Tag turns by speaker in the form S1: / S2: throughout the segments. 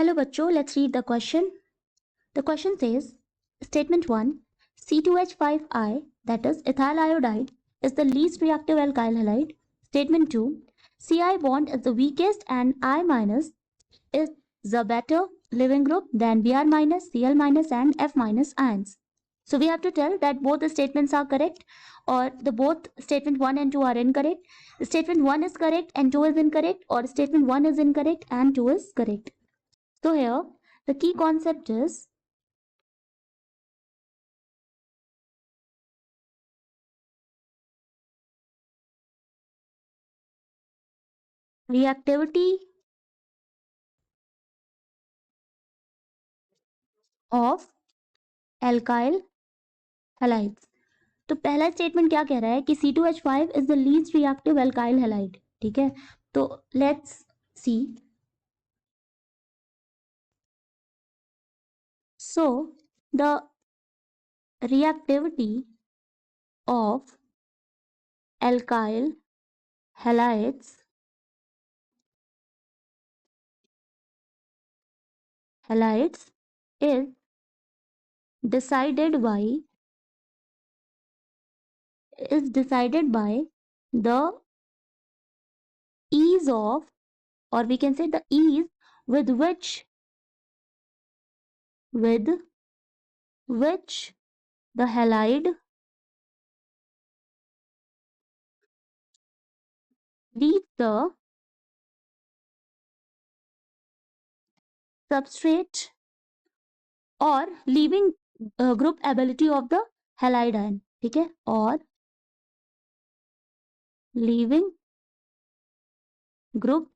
S1: Hello bachcho, let's read the question. The question says, statement 1, C2H5I, that is ethyl iodide, is the least reactive alkyl halide. Statement 2, Ci bond is the weakest and I minus is the better leaving group than Br minus, Cl minus and F minus ions. So we have to tell that both the statements are correct, or the both statement 1 and 2 are incorrect. Statement 1 is correct and 2 is incorrect, or statement 1 is incorrect and 2 is correct. So here the key concept is reactivity of alkyl halides. तो पहला statement क्या कह रहा है कि C2H5 is the least reactive alkyl halide. ठीक है, तो let's see. So the reactivity of alkyl halides is decided by the ease of, or we can say the ease with which the halide leaves the substrate or leaving group ability of the halide ion. ठीक है, और leaving group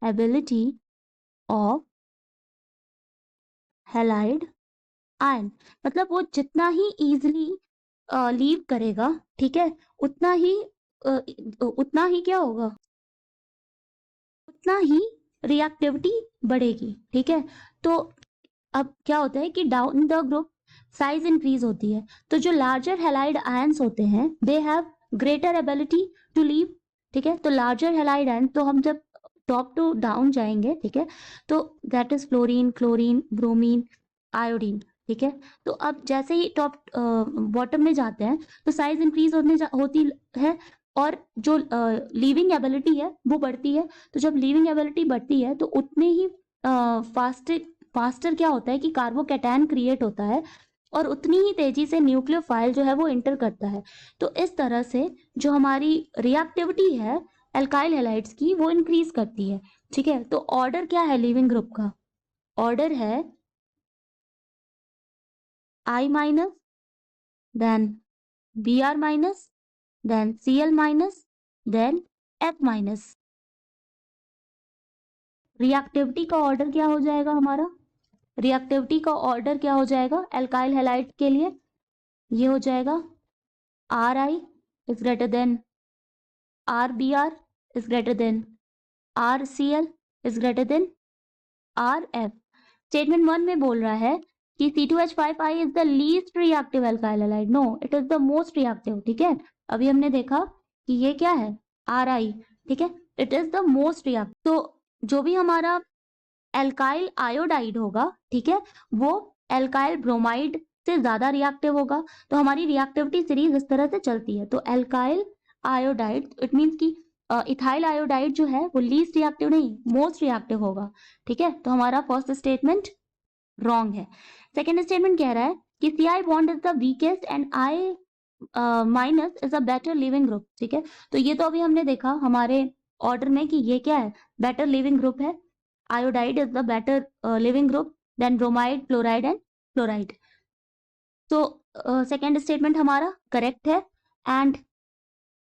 S1: ability of halide ion, मतलब वो जितना ही easily leave करेगा, ठीक है, उतना ही क्या होगा, उतना ही रिएक्टिविटी बढ़ेगी. ठीक है, तो अब क्या होता है कि down the group size increase होती है, तो जो लार्जर हैलाइड आयंस होते हैं they have greater ability to leave. ठीक है, तो लार्जर हैलाइड आयन, तो हम जब टॉप टू डाउन जाएंगे, ठीक है, तो that is fluorine, chlorine, bromine, iodine. ठीक है, तो अब जैसे ही टॉप बॉटम में जाते हैं तो साइज इंक्रीज होती है और जो लीविंग एबिलिटी है वो बढ़ती है. तो जब लीविंग एबिलिटी बढ़ती है तो उतने ही फास्टर क्या होता है कि कार्बोकैटायन क्रिएट होता है और उतनी ही तेजी से न्यूक्लियोफाइल जो है वो इंटर करता है. तो इस तरह से जो हमारी रिएक्टिविटी है एल्काइल हैलाइड्स की वो इंक्रीज करती है. ठीक है, तो ऑर्डर क्या है लीविंग ग्रुप का? ऑर्डर है I minus, then Br minus, then Cl minus, then F minus. Reactivity का ऑर्डर क्या हो जाएगा हमारा? रिएक्टिविटी का ऑर्डर क्या हो जाएगा एल्काइल हैलाइड के लिए? ये हो जाएगा Ri is greater than Rbr is greater than Rcl is greater than Rf. Statement 1 में बोल रहा है कि C2H5I is the least reactive alkyl halide. No, it is the most reactive. ठीक है, अभी हमने देखा कि ये क्या है Ri. ठीक है, it is the most reactive. तो जो भी हमारा एल्काइल आयोडाइड होगा, ठीक है, वो एल्काइल ब्रोमाइड से ज्यादा रिएक्टिव होगा. तो हमारी रिएक्टिविटी सीरीज इस तरह से चलती है. तो एल्काइल आयोडाइड, इट मीन्स कि इथाइल आयोडाइड जो है वो लीस्ट रिएक्टिव नहीं, मोस्ट रिएक्टिव होगा. ठीक है, तो हमारा फर्स्ट स्टेटमेंट रॉन्ग है. सेकेंड स्टेटमेंट कह रहा है कि Ci bond is the weakest and I minus is a better leaving group. ठीक है, तो ये तो अभी हमने देखा हमारे ऑर्डर में कि ये क्या है, बेटर लिविंग ग्रुप है. Iodide is the better leaving group than bromide, fluoride and fluoride. तो सेकेंड स्टेटमेंट हमारा करेक्ट है. एंड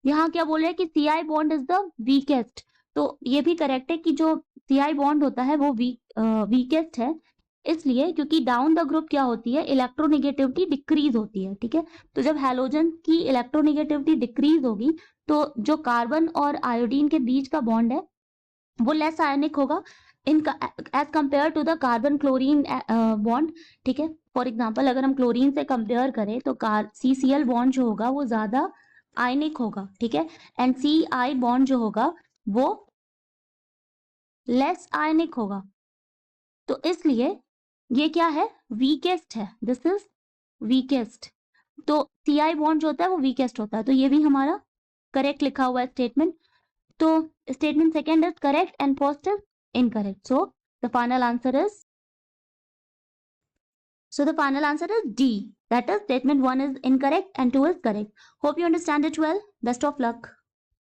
S1: यहाँ क्या बोल रहे हैं कि Ci bond is the weakest, तो ये भी करेक्ट है कि जो Ci बॉन्ड होता है वो वीकेस्ट है, इसलिए क्योंकि डाउन द ग्रुप क्या होती है, इलेक्ट्रोनेगेटिविटी डिक्रीज होती है. ठीक है, तो जब हैलोजन की इलेक्ट्रोनेगेटिविटी डिक्रीज होगी तो जो कार्बन और आयोडीन के बीच का बॉन्ड है वो लेस आयनिक होगा in as compare to the carbon chlorine bond. ठीक है, फॉर एग्जांपल अगर हम क्लोरीन से कंपेयर करें तो CCl बॉन्ड जो होगा वो ज्यादा आयनिक होगा. ठीक है, एंड Ci बॉन्ड जो होगा वो लेस आयनिक होगा, तो इसलिए ये क्या है, वीकेस्ट है, दिस इज वीकेस्ट। तो Ci बॉन्ड जो होता है वो वीकेस्ट होता है, तो ये भी हमारा करेक्ट लिखा हुआ है स्टेटमेंट। तो statement second is correct and first is incorrect, so the final answer is D. That is, statement 1 is incorrect and 2 is correct. Hope you understand it well. Best of luck.